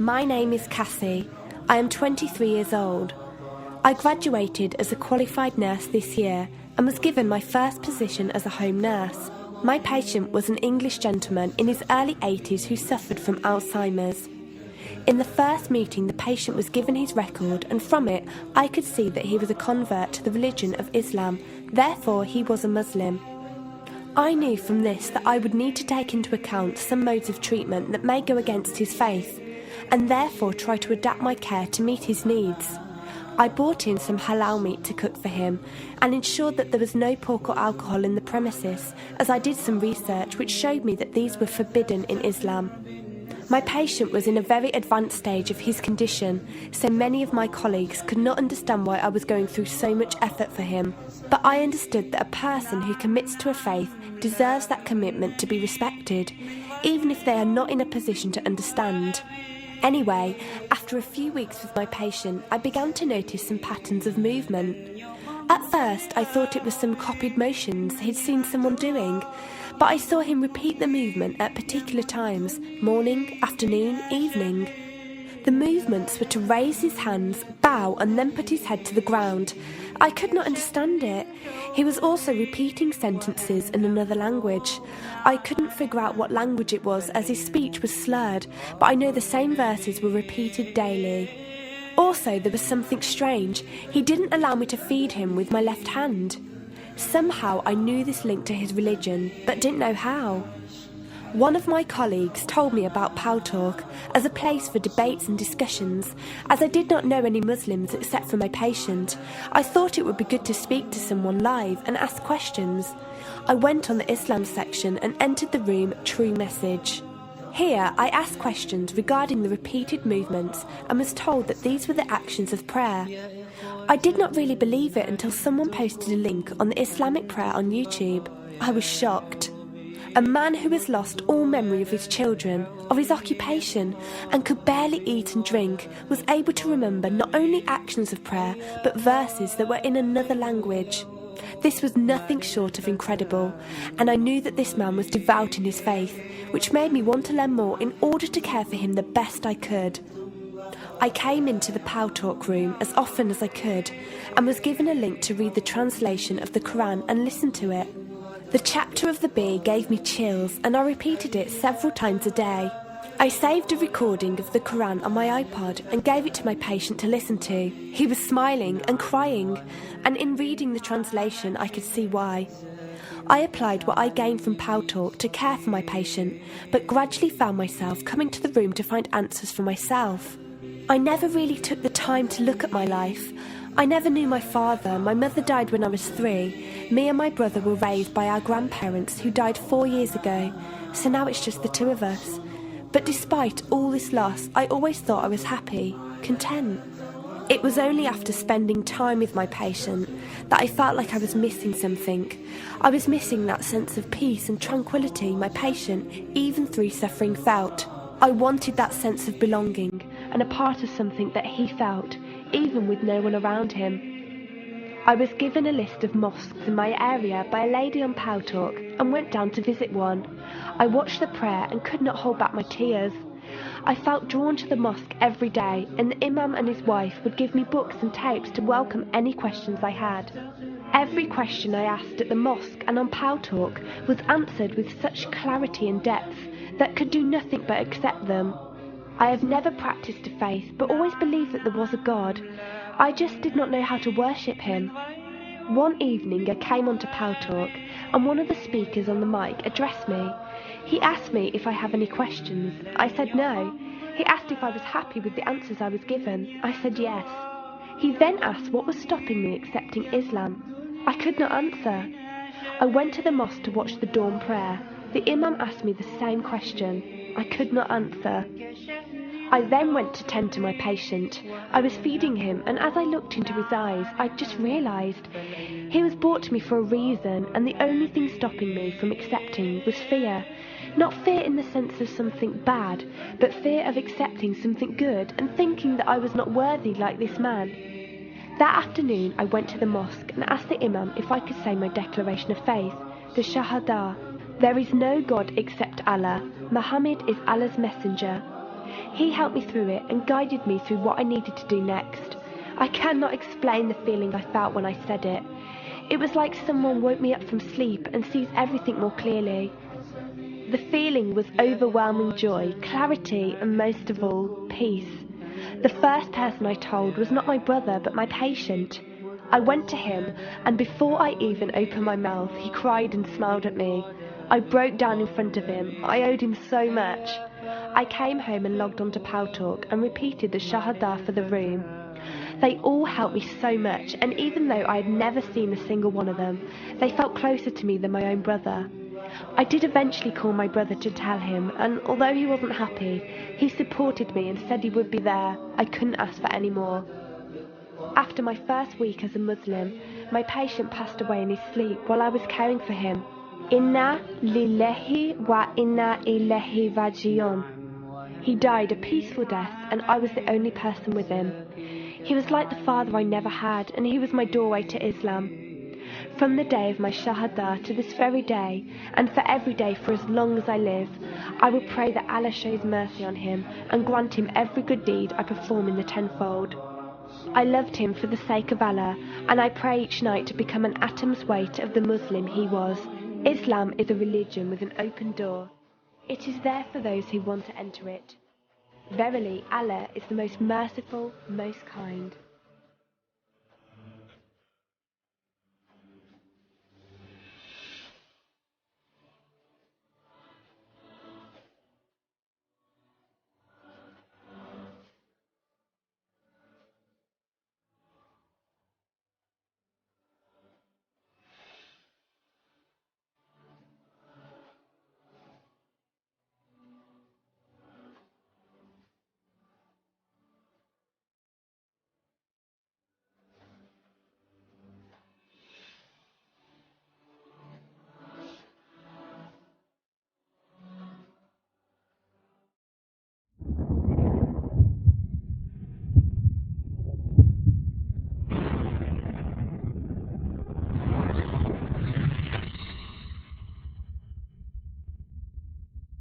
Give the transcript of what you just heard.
My name is Cassie. I am 23 years old. I graduated as a qualified nurse this year and was given my first position as a home nurse. My patient was an English gentleman in his early 80s who suffered from Alzheimer's. In the first meeting, the patient was given his record, and from it I could see that he was a convert to the religion of Islam, therefore he was a Muslim. I knew from this that I would need to take into account some modes of treatment that may go against his faith, and therefore try to adapt my care to meet his needs. I bought in some halal meat to cook for him and ensured that there was no pork or alcohol in the premises, as I did some research which showed me that these were forbidden in Islam. My patient was in a very advanced stage of his condition, so many of my colleagues could not understand why I was going through so much effort for him. But I understood that a person who commits to a faith deserves that commitment to be respected, even if they are not in a position to understand. Anyway, after a few weeks with my patient, I began to notice some patterns of movement. At first, I thought it was some copied motions he'd seen someone doing, but I saw him repeat the movement at particular times, morning, afternoon, evening. The movements were to raise his hands, bow, and then put his head to the ground. I could not understand it. He was also repeating sentences in another language. I couldn't figure out what language it was as his speech was slurred, but I know the same verses were repeated daily. Also, there was something strange. He didn't allow me to feed him with my left hand. Somehow I knew this linked to his religion, but didn't know how. One of my colleagues told me about Paltalk as a place for debates and discussions. As I did not know any Muslims except for my patient, I thought it would be good to speak to someone live and ask questions. I went on the Islam section and entered the room True Message. Here I asked questions regarding the repeated movements and was told that these were the actions of prayer. I did not really believe it until someone posted a link on the Islamic prayer on YouTube. I was shocked. A man who has lost all memory of his children, of his occupation, and could barely eat and drink, was able to remember not only actions of prayer, but verses that were in another language. This was nothing short of incredible, and I knew that this man was devout in his faith, which made me want to learn more in order to care for him the best I could. I came into the Paltalk room as often as I could, and was given a link to read the translation of the Quran and listen to it. The chapter of the bee gave me chills, and I repeated it several times a day. I saved a recording of the Quran on my iPod and gave it to my patient to listen to. He was smiling and crying, and in reading the translation I could see why. I applied what I gained from Paltalk to care for my patient, but gradually found myself coming to the room to find answers for myself. I never really took the time to look at my life. I never knew my father. My mother died when I was 3. Me and my brother were raised by our grandparents who died 4 years ago, so now it's just the two of us. But despite all this loss, I always thought I was happy, content. It was only after spending time with my patient that I felt like I was missing something. I was missing that sense of peace and tranquility my patient, even through suffering, felt. I wanted that sense of belonging and a part of something that he felt, even with no one around him. I was given a list of mosques in my area by a lady on Paltalk and went down to visit one. I watched the prayer and could not hold back my tears. I felt drawn to the mosque every day, and the imam and his wife would give me books and tapes to welcome any questions I had. Every question I asked at the mosque and on Paltalk was answered with such clarity and depth that could do nothing but accept them. I have never practiced a faith, but always believed that there was a God. I just did not know how to worship him. One evening I came onto Paltalk, and one of the speakers on the mic addressed me. He asked me if I have any questions. I said no. He asked if I was happy with the answers I was given. I said yes. He then asked what was stopping me accepting Islam. I could not answer. I went to the mosque to watch the dawn prayer. The imam asked me the same question. I could not answer. I then went to tend to my patient. I was feeding him, and as I looked into his eyes, I just realised he was brought to me for a reason, and the only thing stopping me from accepting was fear. Not fear in the sense of something bad, but fear of accepting something good and thinking that I was not worthy like this man. That afternoon I went to the mosque and asked the imam if I could say my declaration of faith, the Shahada. There is no God except Allah. Muhammad is Allah's messenger. He helped me through it and guided me through what I needed to do next. I cannot explain the feeling I felt when I said it. It was like someone woke me up from sleep and sees everything more clearly. The feeling was overwhelming joy, clarity, and most of all, peace. The first person I told was not my brother, but my patient. I went to him, and before I even opened my mouth, he cried and smiled at me. I broke down in front of him. I owed him so much. I came home and logged on to Paltalk and repeated the Shahada for the room. They all helped me so much, and even though I had never seen a single one of them, they felt closer to me than my own brother. I did eventually call my brother to tell him, and although he wasn't happy, he supported me and said he would be there. I couldn't ask for any more. After my first week as a Muslim, my patient passed away in his sleep while I was caring for him. Inna lillahi wa inna ilaihi raji'un. He died a peaceful death, and I was the only person with him. He was like the father I never had, and he was my doorway to Islam. From the day of my Shahada to this very day, and for every day for as long as I live, I will pray that Allah shows mercy on him and grant him every good deed I perform in the tenfold. I loved him for the sake of Allah, and I pray each night to become an atom's weight of the Muslim he was. Islam is a religion with an open door. It is there for those who want to enter it. Verily, Allah is the most merciful, most kind.